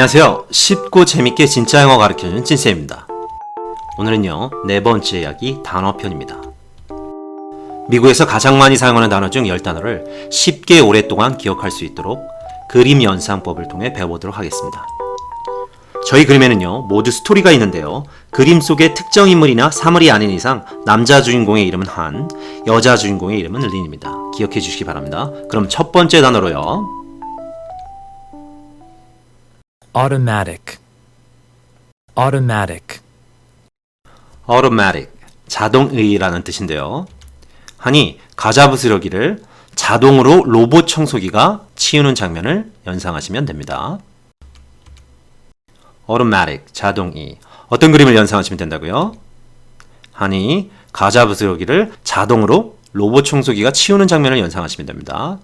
안녕하세요. 쉽고 재밌게 진짜 영어 가르쳐주는 찐쌤입니다. 오늘은요, 네 번째 이야기 단어편입니다. 미국에서 가장 많이 사용하는 단어 중 10단어를 쉽게 오랫동안 기억할 수 있도록 그림 연상법을 통해 배워보도록 하겠습니다. 저희 그림에는요, 모두 스토리가 있는데요. 그림 속에 특정 인물이나 사물이 아닌 이상 남자 주인공의 이름은 한, 여자 주인공의 이름은 린입니다. 기억해 주시기 바랍니다. 그럼 첫 번째 단어로요. automatic, automatic, automatic, 자동의라는 뜻인데요. 하니 가자부스러기를 자동으로 로봇 청소기가 치우는 장면을 연상하시면 됩니다. automatic, 자동의. 어떤 그림을 연상하시면 된다고요? 하니 가자부스러기를 자동으로 로봇 청소기가 치우는 장면을 연상하시면 됩니다.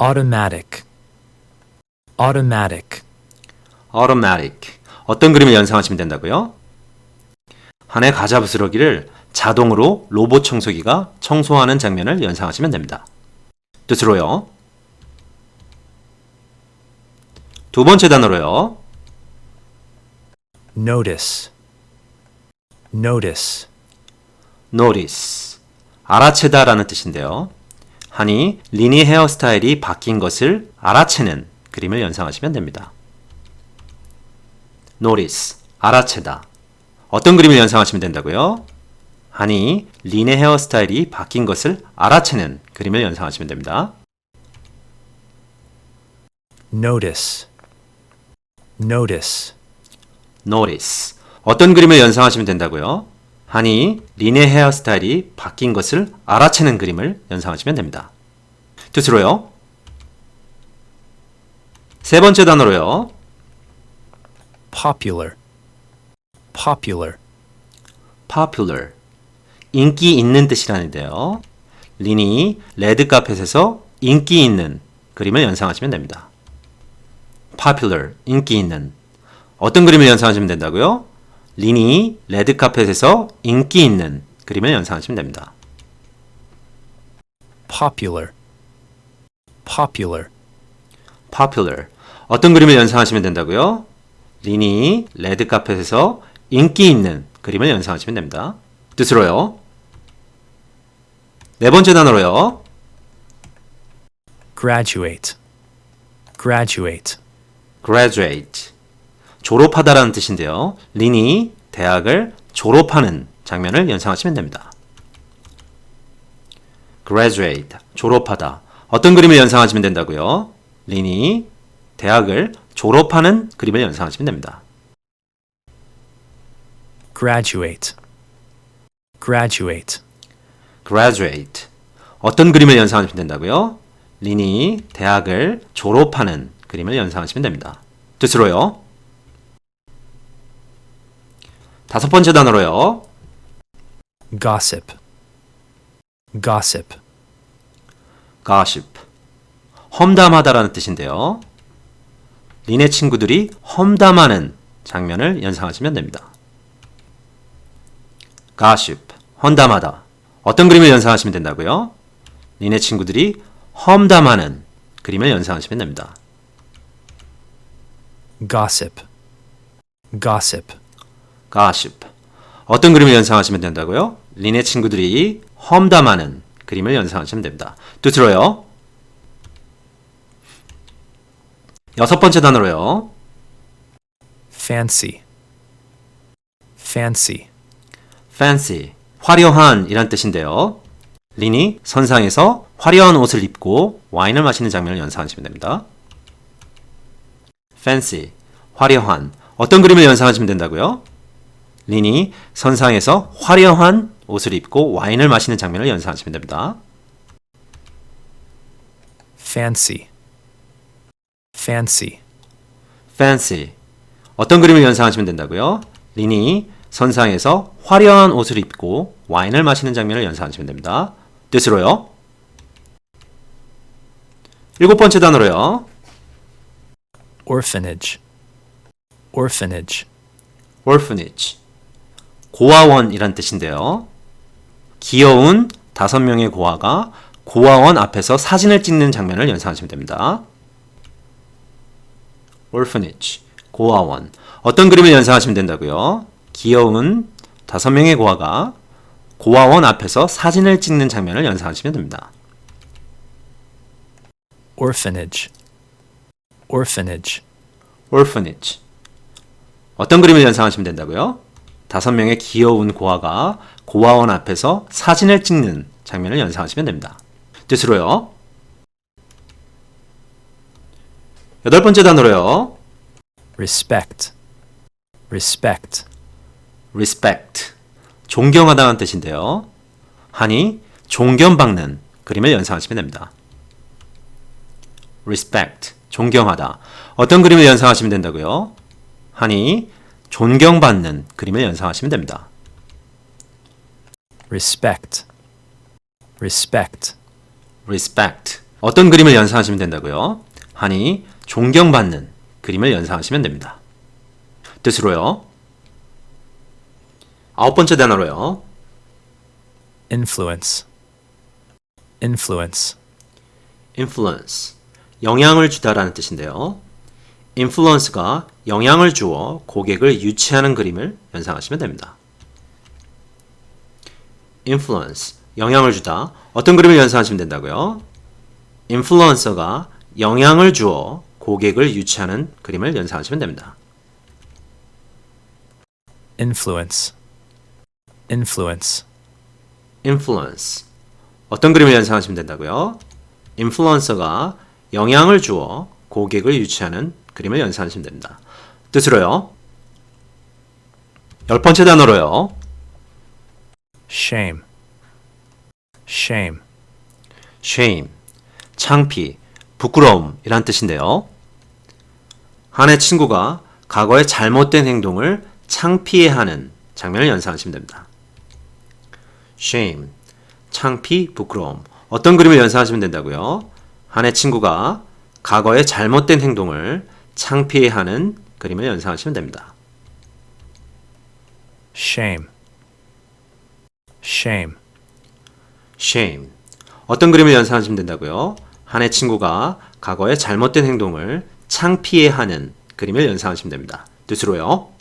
automatic, automatic, automatic. 어떤 그림을 연상하시면 된다고요? 한 해 가자부스러기를 자동으로 로봇 청소기가 청소하는 장면을 연상하시면 됩니다. 뜻으로요. 두 번째 단어로요. notice, notice, notice. 알아채다 라는 뜻인데요. 하니 리니 헤어스타일이 바뀐 것을 알아채는 그림을 연상하시면 됩니다. notice, 알아채다. 어떤 그림을 연상하시면 된다고요? 하니 린의 헤어스타일이 바뀐 것을 알아채는 그림을 연상하시면 됩니다. notice, notice, notice. 어떤 그림을 연상하시면 된다고요? 하니 린의 헤어스타일이 바뀐 것을 알아채는 그림을 연상하시면 됩니다. 뜻으로요. 세 번째 단어로요. popular, popular, popular. 인기 있는 뜻이라는데요. 린이 레드카펫에서 인기 있는 그림을 연상하시면 됩니다. popular, 인기 있는. 어떤 그림을 연상하시면 된다고요? 린이 레드카펫에서 인기 있는 그림을 연상하시면 됩니다. popular, popular, popular. 어떤 그림을 연상하시면 된다고요? 린이 레드카펫에서 인기 있는 그림을 연상하시면 됩니다. 뜻으로요. 네 번째 단어로요. graduate, graduate, graduate. 졸업하다라는 뜻인데요. 린이 대학을 졸업하는 장면을 연상하시면 됩니다. graduate, 졸업하다. 어떤 그림을 연상하시면 된다고요? 린이 대학을 졸업하는 그림을 연상하시면 됩니다. graduate, graduate, graduate. 어떤 그림을 연상하시면 된다고요? 린이 대학을 졸업하는 그림을 연상하시면 됩니다. 뜻으로요. 다섯 번째 단어로요. gossip, gossip, gossip. 험담하다라는 뜻인데요. 린의 친구들이 험담하는 장면을 연상하시면 됩니다. gossip, 험담하다. 어떤 그림을 연상하시면 된다고요? 린의 친구들이 험담하는 그림을 연상하시면 됩니다. gossip, gossip, gossip. 어떤 그림을 연상하시면 된다고요? 린의 친구들이 험담하는 그림을 연상하시면 됩니다. 뜻으로요. 여섯 번째 단어로요. fancy, fancy, fancy. 화려한 이란 뜻인데요. 린이 선상에서 화려한 옷을 입고 와인을 마시는 장면을 연상하시면 됩니다. fancy, 화려한. 어떤 그림을 연상하시면 된다고요? 린이 선상에서 화려한 옷을 입고 와인을 마시는 장면을 연상하시면 됩니다. fancy, fancy, fancy. 어떤 그림을 연상하시면 된다고요? 린이 선상에서 화려한 옷을 입고 와인을 마시는 장면을 연상하시면 됩니다. 뜻으로요. 일곱 번째 단어로요. orphanage, orphanage, orphanage. 고아원이란 뜻인데요. 귀여운 5명의 고아가 고아원 앞에서 사진을 찍는 장면을 연상하시면 됩니다. orphanage, 고아원. 어떤 그림을 연상하시면 된다고요? 귀여운 5명의 고아가 고아원 앞에서 사진을 찍는 장면을 연상하시면 됩니다. orphanage, orphanage, orphanage. 어떤 그림을 연상하시면 된다고요? 5명의 귀여운 고아가 고아원 앞에서 사진을 찍는 장면을 연상하시면 됩니다. 뜻으로요. 8번째 단어로요. respect, respect, respect. 존경하다는 뜻인데요. 하니 존경받는 그림을 연상하시면 됩니다. respect. 존경하다. 어떤 그림을 연상하시면 된다고요? 하니 존경받는 그림을 연상하시면 됩니다. respect, respect, respect. 어떤 그림을 연상하시면 된다고요? 하니 존경받는 그림을 연상하시면 됩니다. 뜻으로요. 9번째 단어로요. influence, influence, influence. 영향을 주다라는 뜻인데요. influence가 영향을 주어 고객을 유치하는 그림을 연상하시면 됩니다. influence. 영향을 주다. 어떤 그림을 연상하시면 된다고요? influencer가 영향을 주어 고객을 유치하는 그림을 연상하시면 됩니다. influence, influence, influence. 어떤 그림을 연상하시면 된다고요? influencer가 영향을 주어 고객을 유치하는 그림을 연상하시면 됩니다. 뜻으로요. 10번째 단어로요. shame, shame, shame. 창피, 부끄러움이란 뜻인데요. 한의 친구가 과거의 잘못된 행동을 창피해하는 장면을 연상하시면 됩니다. shame. 창피, 부끄러움. 어떤 그림을 연상하시면 된다고요? 한의 친구가 과거의 잘못된 행동을 창피해하는 그림을 연상하시면 됩니다. shame, shame, shame. 어떤 그림을 연상하시면 된다고요? 한의 친구가 과거의 잘못된 행동을 창피해하는 그림을 연상하시면 됩니다. 뜻으로요.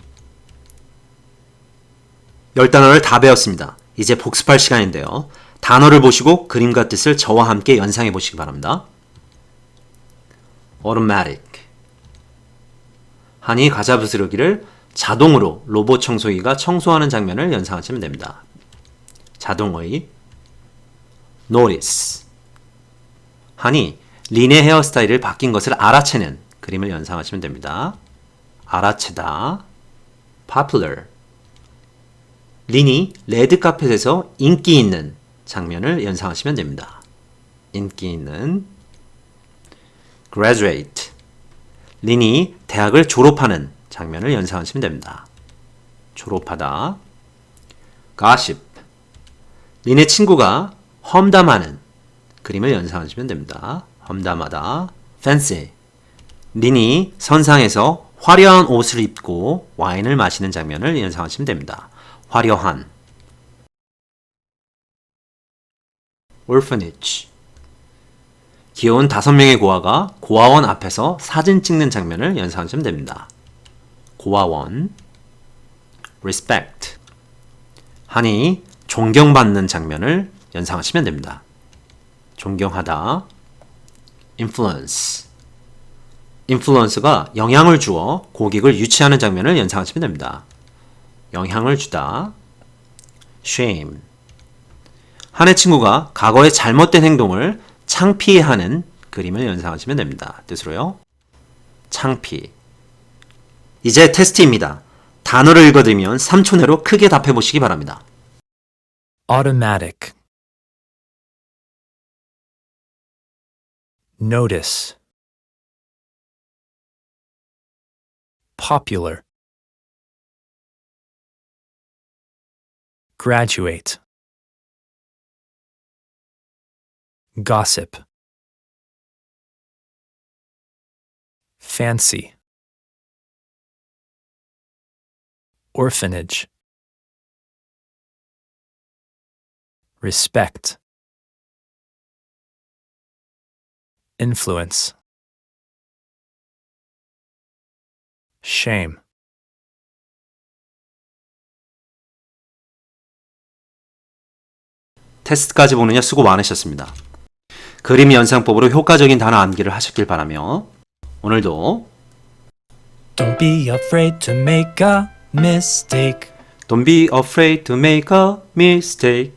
10단어를 다 배웠습니다. 이제 복습할 시간인데요. 단어를 보시고 그림과 뜻을 저와 함께 연상해 보시기 바랍니다. automatic. 한이 과자 부스러기를 자동으로 로봇 청소기가 청소하는 장면을 연상하시면 됩니다. 자동의 notice. 한이 린의 헤어스타일을 바뀐 것을 알아채는 그림을 연상하시면 됩니다. 알아채다. popular. 린이 레드카펫에서 인기 있는 장면을 연상하시면 됩니다. 인기 있는 graduate. 린이 대학을 졸업하는 장면을 연상하시면 됩니다. 졸업하다. gossip. 린의 친구가 험담하는 그림을 연상하시면 됩니다. 험담하다. fancy. 린이 선상에서 화려한 옷을 입고 와인을 마시는 장면을 연상하시면 됩니다. 화려한. orphanage. 귀여운 5명의 고아가 고아원 앞에서 사진 찍는 장면을 연상하시면 됩니다. 고아원. respect. 한이 존경받는 장면을 연상하시면 됩니다. 존경하다. influence. influence가 영향을 주어 고객을 유치하는 장면을 연상하시면 됩니다. 영향을 주다. shame. 한의 친구가 과거의 잘못된 행동을 창피해하는 그림을 연상하시면 됩니다. 뜻으로요. 창피. 이제 테스트입니다. 단어를 읽어드리면 3초 내로 크게 답해 보시기 바랍니다. automatic, notice, popular, graduate, gossip, fancy, orphanage, respect, influence. shame, 테스트까지 보느냐 수고 많으셨습니다. 그림 연상법으로 효과적인 단어 암기를 하셨길 바라며 오늘도 don't be afraid to make a mistake. Don't be afraid to make a mistake.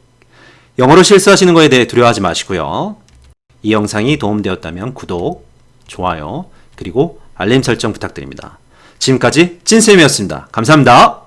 영어로 실수하시는 거에 대해 두려워하지 마시고요. 이 영상이 도움되었다면 구독, 좋아요, 그리고 알림 설정 부탁드립니다. 지금까지 찐쌤이었습니다. 감사합니다.